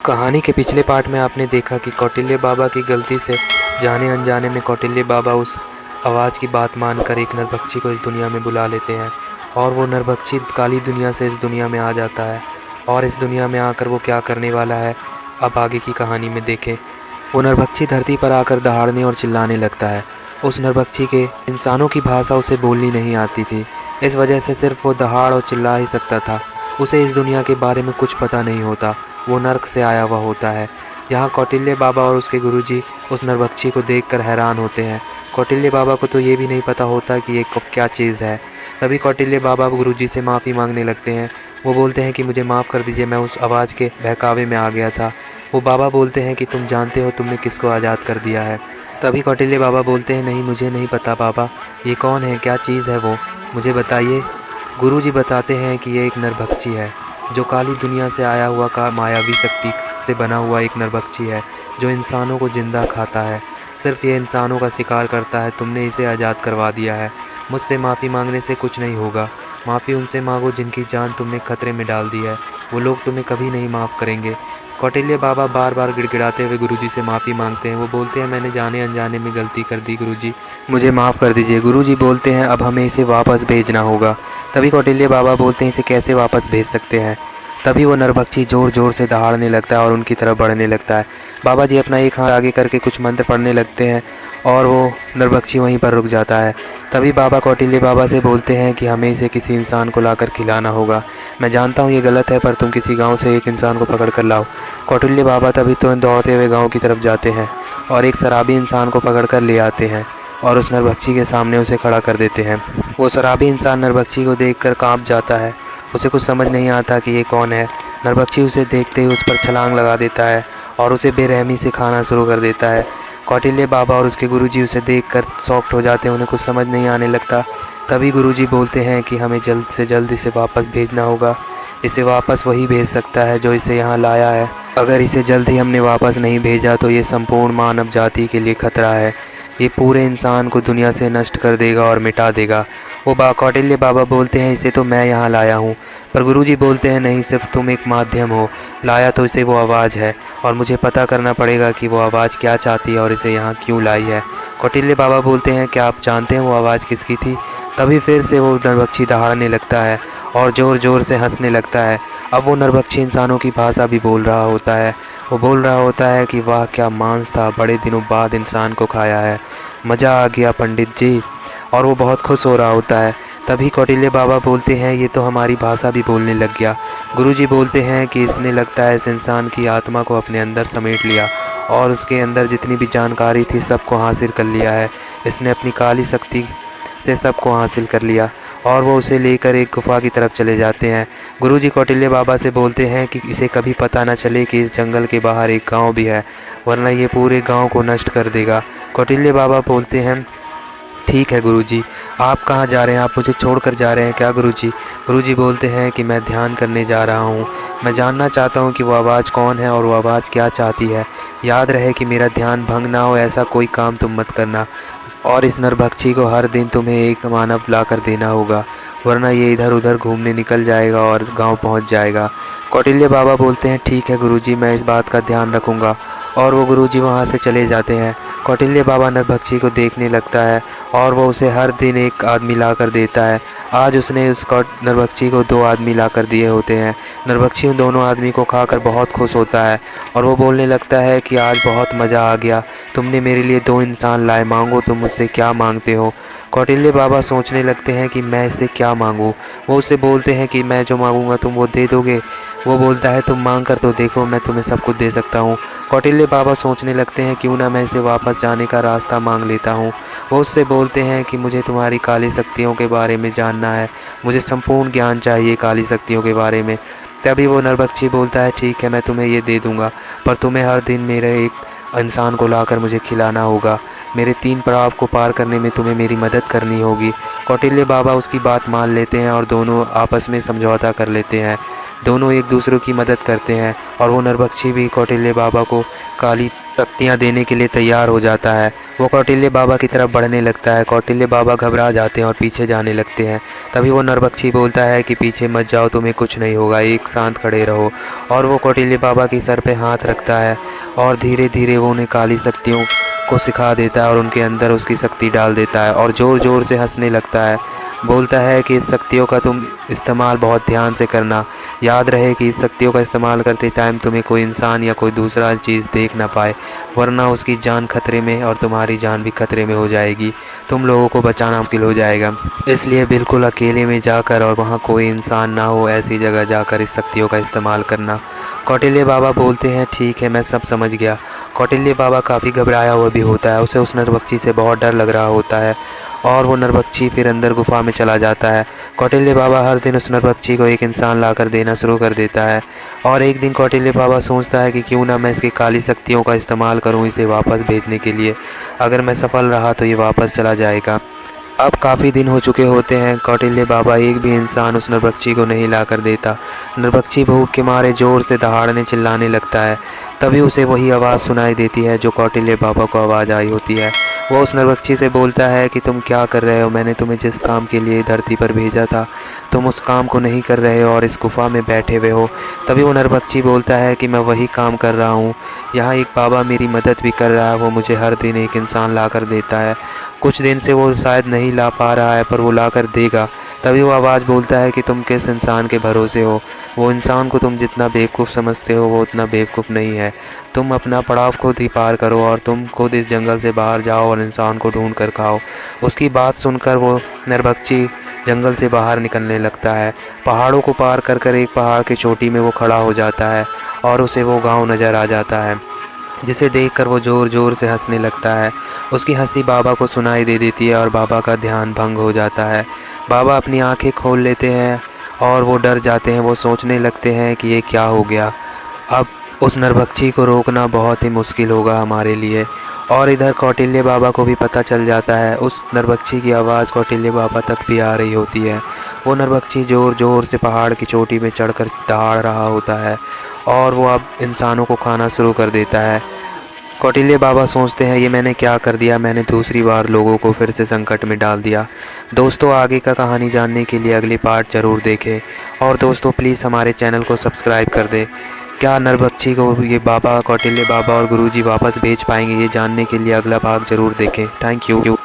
कहानी के पिछले पार्ट में आपने देखा कि कौटिल्य बाबा की गलती से जाने अनजाने में कौटिल्य बाबा उस आवाज़ की बात मानकर एक नरभक्षी को इस दुनिया में बुला लेते हैं और वो नरभक्षी काली दुनिया से इस दुनिया में आ जाता है। और इस दुनिया में आकर वो क्या करने वाला है अब आगे की कहानी में देखें। वो नरभक्षी धरती पर आकर दहाड़ने और चिल्लाने लगता है। उस नरभक्षी के इंसानों की भाषा उसे बोलनी नहीं आती थी, इस वजह से सिर्फ वो दहाड़ और चिल्ला ही सकता था। उसे इस दुनिया के बारे में कुछ पता नहीं होता, वो नर्क से आया हुआ होता है। यहाँ कौटिल्य बाबा और उसके गुरुजी उस नरभक्षी को देखकर हैरान होते हैं। कौटिल्य बाबा को तो ये भी नहीं पता होता कि ये क्या चीज़ है। तभी कौटिल्य बाबा गुरुजी से माफ़ी मांगने लगते हैं। वो बोलते हैं कि मुझे माफ़ कर दीजिए, मैं उस आवाज़ के बहकावे में आ गया था। वो बाबा बोलते हैं कि तुम जानते हो तुमने किसको आज़ाद कर दिया है। तभी कौटिल्य बाबा बोलते हैं, नहीं मुझे नहीं पता बाबा, ये कौन है, क्या चीज़ है वो, मुझे बताइए। गुरुजी बताते हैं कि ये एक नरभक्षी है, जो काली दुनिया से आया हुआ का मायावी शक्ति से बना हुआ एक नरभक्षी है, जो इंसानों को जिंदा खाता है। सिर्फ ये इंसानों का शिकार करता है। तुमने इसे आज़ाद करवा दिया है। मुझसे माफ़ी मांगने से कुछ नहीं होगा। माफ़ी उनसे मांगो जिनकी जान तुमने खतरे में डाल दी है। वो लोग तुम्हें कभी नहीं माफ़ करेंगे। कौटिल्य बाबा बार बार गिड़गिड़ाते हुए गुरुजी से माफ़ी मांगते हैं। वो बोलते हैं, मैंने जाने अनजाने में गलती कर दी गुरुजी, मुझे माफ़ कर दीजिए। गुरुजी बोलते हैं, अब हमें इसे वापस भेजना होगा। तभी कौटिल्य बाबा बोलते हैं, इसे कैसे वापस भेज सकते हैं। तभी वो नरभक्षी ज़ोर ज़ोर से दहाड़ने लगता है और उनकी तरफ बढ़ने लगता है। बाबा जी अपना एक हाथ आगे करके कुछ मंत्र पढ़ने लगते हैं और वो नरभक्षी वहीं पर रुक जाता है। तभी बाबा कौटिल्य बाबा से बोलते हैं कि हमें इसे किसी इंसान को लाकर खिलाना होगा। मैं जानता हूँ ये गलत है, पर तुम किसी गांव से एक इंसान को पकड़ कर लाओ। कौटिल्य बाबा तभी तुरंत दौड़ते हुए गांव की तरफ जाते हैं और एक शराबी इंसान को पकड़ कर ले आते हैं और उस नरभक्षी के सामने उसे खड़ा कर देते हैं। वो शराबी इंसान नरभक्षी को देखकर कांप जाता है। उसे कुछ समझ नहीं आता कि ये कौन है। नरभक्षी उसे देखते ही उस पर छलांग लगा देता है और उसे बेरहमी से खाना शुरू कर देता है। कौटिल्य बाबा और उसके गुरुजी उसे देखकर शॉक्ड हो जाते हैं, उन्हें कुछ समझ नहीं आने लगता। तभी गुरुजी बोलते हैं कि हमें जल्द से जल्द इसे वापस भेजना होगा। इसे वापस वही भेज सकता है जो इसे यहाँ लाया है। अगर इसे जल्द ही हमने वापस नहीं भेजा तो ये संपूर्ण मानव जाति के लिए खतरा है। ये पूरे इंसान को दुनिया से नष्ट कर देगा और मिटा देगा। वो कौटिल्य बाबा बोलते हैं, इसे तो मैं यहाँ लाया हूँ। पर गुरुजी बोलते हैं, नहीं, सिर्फ तुम एक माध्यम हो। लाया तो इसे वो आवाज़ है और मुझे पता करना पड़ेगा कि वो आवाज़ क्या चाहती है और इसे यहाँ क्यों लाई है। कौटिल्य बाबा बोलते हैं, क्या आप जानते हैं वो आवाज़ किसकी थी। तभी फिर से वो नरभक्षी दहाड़ने लगता है और ज़ोर ज़ोर से हंसने लगता है। अब वो नरभक्षी इंसानों की भाषा भी बोल रहा होता है। वो बोल रहा होता है कि वाह क्या मांस था, बड़े दिनों बाद इंसान को खाया है, मज़ा आ गया पंडित जी। और वो बहुत खुश हो रहा होता है। तभी कौटिल्य बाबा बोलते हैं, ये तो हमारी भाषा भी बोलने लग गया। गुरुजी बोलते हैं कि इसने लगता है इस इंसान की आत्मा को अपने अंदर समेट लिया और उसके अंदर जितनी भी जानकारी थी सबको हासिल कर लिया है। इसने अपनी काली शक्ति से सबको हासिल कर लिया और वो उसे लेकर एक गुफा की तरफ चले जाते हैं। गुरुजी कौटिल्य बाबा से बोलते हैं कि इसे कभी पता न चले कि इस जंगल के बाहर एक गांव भी है, वरना ये पूरे गांव को नष्ट कर देगा। कौटिल्य बाबा बोलते हैं, ठीक है गुरुजी, आप कहाँ जा रहे हैं, आप मुझे छोड़कर जा रहे हैं क्या गुरुजी। गुरुजी बोलते हैं कि मैं ध्यान करने जा रहा हूँ। मैं जानना चाहता हूँ कि वो आवाज़ कौन है और वो आवाज़ क्या चाहती है। याद रहे कि मेरा ध्यान भंग ना हो, ऐसा कोई काम तुम मत करना। और इस नरभक्षी को हर दिन तुम्हें एक मानव ला कर देना होगा, वरना ये इधर उधर घूमने निकल जाएगा और गांव पहुंच जाएगा। कौटिल्य बाबा बोलते हैं, ठीक है गुरुजी, मैं इस बात का ध्यान रखूंगा। और वो गुरुजी वहां से चले जाते हैं। कौटिल्य बाबा नरभक्षी को देखने लगता है और वो उसे हर दिन एक आदमी ला कर देता है। आज उसने उस नरभक्षी को 2 आदमी ला कर दिए होते हैं। नरभक्षी उन दोनों आदमी को खाकर बहुत खुश होता है और वो बोलने लगता है कि आज बहुत मज़ा आ गया, तुमने मेरे लिए 2 इंसान लाए, मांगो तुम मुझसे क्या मांगते हो। कौटिल्य बाबा सोचने लगते हैं कि मैं इससे क्या मांगूं। वो उससे बोलते हैं कि मैं जो मांगूंगा तुम वो दे दोगे। वो बोलता है, तुम मांग कर तो देखो, मैं तुम्हें सब कुछ दे सकता हूँ। कौटिल्य बाबा सोचने लगते हैं, क्यों ना मैं इसे वापस जाने का रास्ता मांग लेता हूँ। वो उससे बोलते हैं कि मुझे तुम्हारी काली शक्तियों के बारे में जानना है, मुझे संपूर्ण ज्ञान चाहिए काली शक्तियों के बारे में। तभी वो नरभक्षी बोलता है, ठीक है मैं तुम्हें ये दे दूँगा, पर तुम्हें हर दिन मेरे एक इंसान को लाकर मुझे खिलाना होगा। मेरे 3 पड़ाव को पार करने में तुम्हें मेरी मदद करनी होगी। कौटिल्य बाबा उसकी बात मान लेते हैं और दोनों आपस में समझौता कर लेते हैं। दोनों एक दूसरे की मदद करते हैं और वो नरभक्षी भी कौटिल्य बाबा को काली शक्तियाँ देने के लिए तैयार हो जाता है वो कौटिल्य बाबा की तरफ बढ़ने लगता है। कौटिल्य बाबा घबरा जाते हैं और पीछे जाने लगते हैं। तभी वो नरभक्षी बोलता है कि पीछे मत जाओ, तुम्हें कुछ नहीं होगा, एक शांत खड़े रहो। और वो कौटिल्य बाबा के सर पे हाथ रखता है और धीरे धीरे वो उन्हें काली शक्तियों को सिखा देता है और उनके अंदर उसकी शक्ति डाल देता है और ज़ोर ज़ोर से हंसने लगता है। बोलता है कि इस शक्तियों का तुम इस्तेमाल बहुत ध्यान से करना। याद रहे कि इस शक्तियों का इस्तेमाल करते टाइम तुम्हें कोई इंसान या कोई दूसरा चीज़ देख ना पाए, वरना उसकी जान खतरे में और तुम्हारी जान भी खतरे में हो जाएगी। तुम लोगों को बचाना मुश्किल हो जाएगा। इसलिए बिल्कुल अकेले में जाकर और वहाँ कोई इंसान ना हो ऐसी जगह जाकर इस शक्तियों का इस्तेमाल करना। कौटिल्य बाबा बोलते हैं ठीक है, मैं सब समझ गया। कौटिल्य बाबा काफ़ी घबराया हुआ भी होता है। उसे उस नरभक्षी से बहुत डर लग रहा होता है और वो नरभक्षी फिर अंदर गुफा में चला जाता है। कौटिल्य बाबा हर दिन उस नरभक्षी को एक इंसान लाकर देना शुरू कर देता है और एक दिन कौटिल्य बाबा सोचता है कि क्यों ना मैं इसकी काली शक्तियों का इस्तेमाल करूं इसे वापस भेजने के लिए। अगर मैं सफल रहा तो ये वापस चला जाएगा। अब काफ़ी दिन हो चुके होते हैं, कौटिल्य बाबा एक भी इंसान उस नरभक्षी को नहीं ला कर देता। नरभक्षी भूख के मारे ज़ोर से दहाड़ने चिल्लाने लगता है। तभी उसे वही आवाज़ सुनाई देती है जो कौटिल्य बाबा को आवाज़ आई होती है। वो उस नरभक्षी से बोलता है कि तुम क्या कर रहे हो, मैंने तुम्हें जिस काम के लिए धरती पर भेजा था तुम उस काम को नहीं कर रहे हो और इस गुफा में बैठे हुए हो। तभी वो नरभक्षी बोलता है कि मैं वही काम कर रहा हूँ, यहाँ एक बाबा मेरी मदद भी कर रहा है, वो मुझे हर दिन एक इंसान ला कर देता है। कुछ दिन से वो शायद नहीं ला पा रहा है पर वो ला कर देगा। तभी वो आवाज़ बोलता है कि तुम किस इंसान के भरोसे हो, वो इंसान को तुम जितना बेवकूफ़ समझते हो वो उतना बेवकूफ़ नहीं है। तुम अपना पड़ाव खुद ही पार करो और तुम खुद इस जंगल से बाहर जाओ और इंसान को ढूंढ कर खाओ। उसकी बात सुनकर वो नरभक्षी जंगल से बाहर निकलने लगता है। पहाड़ों को पार कर कर एक पहाड़ की चोटी में वो खड़ा हो जाता है और उसे वो गाँव नज़र आ जाता है, जिसे देखकर वो ज़ोर ज़ोर से हंसने लगता है। उसकी हंसी बाबा को सुनाई दे देती है और बाबा का ध्यान भंग हो जाता है। बाबा अपनी आंखें खोल लेते हैं और वो डर जाते हैं। वो सोचने लगते हैं कि ये क्या हो गया, अब उस नरभक्षी को रोकना बहुत ही मुश्किल होगा हमारे लिए। और इधर कौटिल्य बाबा को भी पता चल जाता है। उस नरभक्षी की आवाज़ कौटिल्य बाबा तक भी आ रही होती है। वो नरभक्षी ज़ोर ज़ोर से पहाड़ की चोटी में चढ़कर दहाड़ रहा होता है और वो अब इंसानों को खाना शुरू कर देता है। कौटिल्य बाबा सोचते हैं ये मैंने क्या कर दिया, मैंने दूसरी बार लोगों को फिर से संकट में डाल दिया। दोस्तों आगे का कहानी जानने के लिए अगली पार्ट ज़रूर देखें और दोस्तों प्लीज़ हमारे चैनल को सब्सक्राइब कर दें। क्या नरभक्षी को ये बाबा कौटिल्य बाबा और गुरुजी वापस भेज पाएंगे, ये जानने के लिए अगला भाग ज़रूर देखें। Thank you.